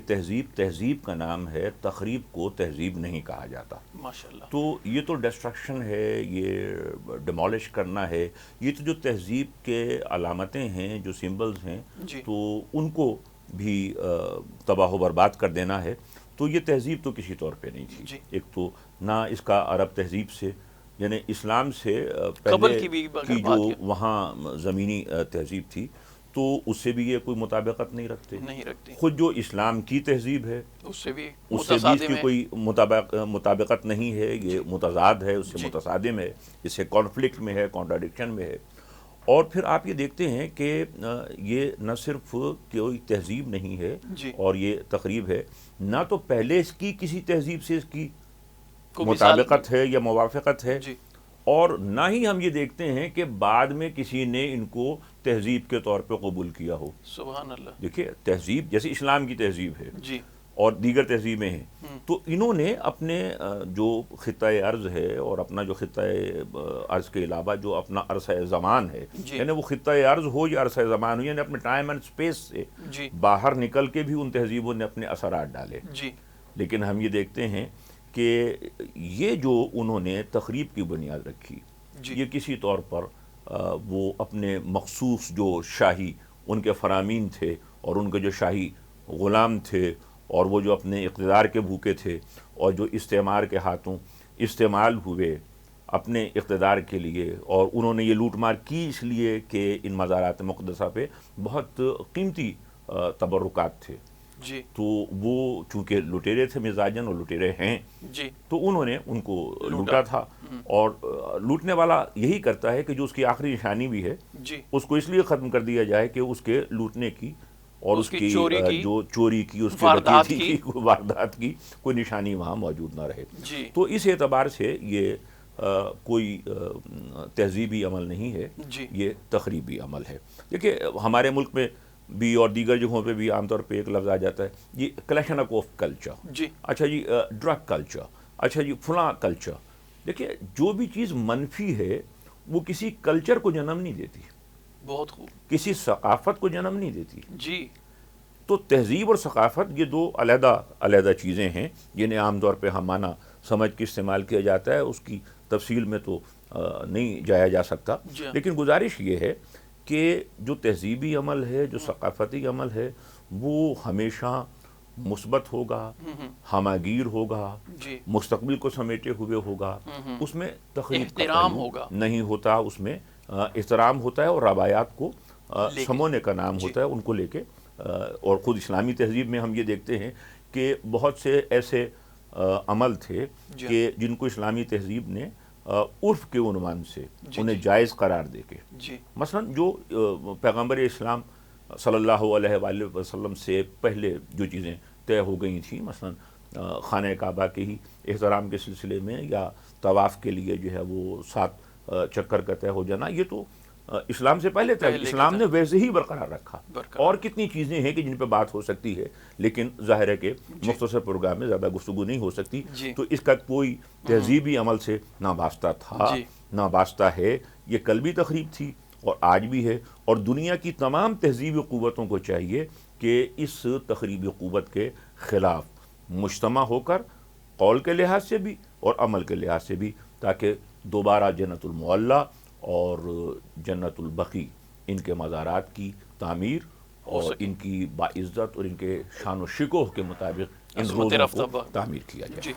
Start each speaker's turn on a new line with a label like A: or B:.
A: تہذیب کا نام ہے، تخریب کو تہذیب نہیں کہا جاتا.
B: ماشاءاللہ.
A: تو یہ تو ڈسٹرکشن ہے، یہ ڈیمولش کرنا ہے، یہ تو جو تہذیب کے علامتیں ہیں، جو سمبلز ہیں،
B: جی.
A: تو ان کو بھی تباہ و برباد کر دینا ہے. تو یہ تہذیب تو کسی طور پہ نہیں تھی.
B: جی.
A: ایک تو نہ اس کا عرب تہذیب سے، یعنی اسلام سے
B: قبل
A: پہلے
B: کی بھی اگر
A: کی جو
B: بات کی
A: وہاں زمینی تہذیب تھی تو اس سے بھی یہ کوئی مطابقت نہیں رکھتے.
B: نہیں رکھتی،
A: خود جو اسلام کی تہذیب ہے
B: اس سے بھی
A: اس سے بھی اس کی کوئی مطابقت نہیں ہے، یہ متضاد ہے، اس سے متصادم ہے، اس سے کانفلکٹ میں ہے، کانٹراڈکشن میں ہے. اور پھر آپ یہ دیکھتے ہیں کہ یہ نہ صرف کوئی تہذیب نہیں ہے اور یہ تقریب ہے، نہ تو پہلے اس کی کسی تہذیب سے اس کی مطابقت ہے یا موافقت ہے، اور نہ ہی ہم یہ دیکھتے ہیں کہ بعد میں کسی نے ان کو تہذیب کے طور پہ قبول کیا ہو.
B: سبحان اللہ.
A: دیکھیے تہذیب جیسے اسلام کی تہذیب ہے
B: جی.
A: اور دیگر تہذیبیں ہیں، تو انہوں نے اپنے جو خطۂ ارض ہے اور اپنا جو خطۂ ارض کے علاوہ جو اپنا عرصہ زمان ہے، یعنی وہ خطۂ ارض ہو یا عرصہ زمان ہو، یعنی اپنے ٹائم اینڈ سپیس سے باہر نکل کے بھی ان تہذیبوں نے اپنے اثرات ڈالے. لیکن ہم یہ دیکھتے ہیں کہ یہ جو انہوں نے تخریب کی بنیاد رکھی، یہ کسی طور پر وہ اپنے مخصوص جو شاہی ان کے فرامین تھے اور ان کے جو شاہی غلام تھے اور وہ جو اپنے اقتدار کے بھوکے تھے اور جو استعمار کے ہاتھوں استعمال ہوئے اپنے اقتدار کے لیے، اور انہوں نے یہ لوٹ مار کی اس لیے کہ ان مزارات مقدسہ پہ بہت قیمتی تبرکات تھے. تو وہ چونکہ لٹیرے تھے مزاجن اور لٹیرے ہیں، تو انہوں نے ان کو لوٹا تھا. اور لوٹنے والا یہی کرتا ہے کہ جو اس کی آخری نشانی بھی ہے اس کو اس لیے ختم کر دیا جائے کہ اس کے لوٹنے کی اور اس کی جو چوری کی، اس کی ڈکیتی کی، واردات کی کوئی نشانی وہاں موجود نہ رہے. تو اس اعتبار سے یہ کوئی تہذیبی عمل نہیں ہے، یہ تخریبی عمل ہے. دیکھیے ہمارے ملک میں بھی اور دیگر جگہوں پہ بھی عام طور پہ ایک لفظ آ جاتا ہے، یہ کلیشن آف کلچر. اچھا جی ڈرگ کلچر، اچھا جی فلاں کلچر. دیکھیے جو بھی چیز منفی ہے وہ کسی کلچر کو جنم نہیں دیتی،
B: بہت خوب، کسی
A: ثقافت کو جنم نہیں دیتی.
B: جی.
A: تو تہذیب اور ثقافت یہ دو علیحدہ علیحدہ چیزیں ہیں جنہیں عام طور پہ ہم معنی سمجھ کے استعمال کیا جاتا ہے. اس کی تفصیل میں تو نہیں جایا جا سکتا، لیکن گزارش یہ ہے کہ جو تہذیبی عمل ہے، جو ثقافتی عمل ہے، وہ ہمیشہ مثبت ہوگا، ہمہ گیر ہوگا، مستقبل کو سمیٹے ہوئے ہوگا. اس میں تخریب کا نہیں ہوتا، اس میں احترام ہوتا ہے اور روایات کو سمونے کا نام ہوتا ہے، ان کو لے کے. اور خود اسلامی تہذیب میں ہم یہ دیکھتے ہیں کہ بہت سے ایسے عمل تھے کہ جن کو اسلامی تہذیب نے عرف کے عنوان سے انہیں جائز قرار دے کے، مثلا جو پیغمبر اسلام صلی اللہ علیہ وآلہ وسلم سے پہلے جو چیزیں طے ہو گئی تھیں، مثلا خانہ کعبہ کے ہی احترام کے سلسلے میں یا طواف کے لیے جو ہے وہ 7 چکر کا طے ہو جانا، یہ تو اسلام سے پہلے تھا. اسلام نے ویسے ہی برقرار رکھا. اور کتنی چیزیں ہیں کہ جن پہ بات ہو سکتی ہے، لیکن ظاہر ہے کہ مختصر پروگرام میں زیادہ گفتگو نہیں ہو سکتی. تو اس کا کوئی تہذیبی عمل سے نہ واسطہ تھا نہ واسطہ ہے. یہ کل بھی تخریب تھی اور آج بھی ہے، اور دنیا کی تمام تہذیبی قوتوں کو چاہیے کہ اس تخریبی قوت کے خلاف مجتمع ہو کر قول کے لحاظ سے بھی اور عمل کے لحاظ سے بھی، تاکہ دوبارہ جنت المعلی اور جنت البقیع ان کے مزارات کی تعمیر اور ان کی باعزت اور ان کے شان و شکوہ کے مطابق ان روزوں کو تعمیر کیا جائے.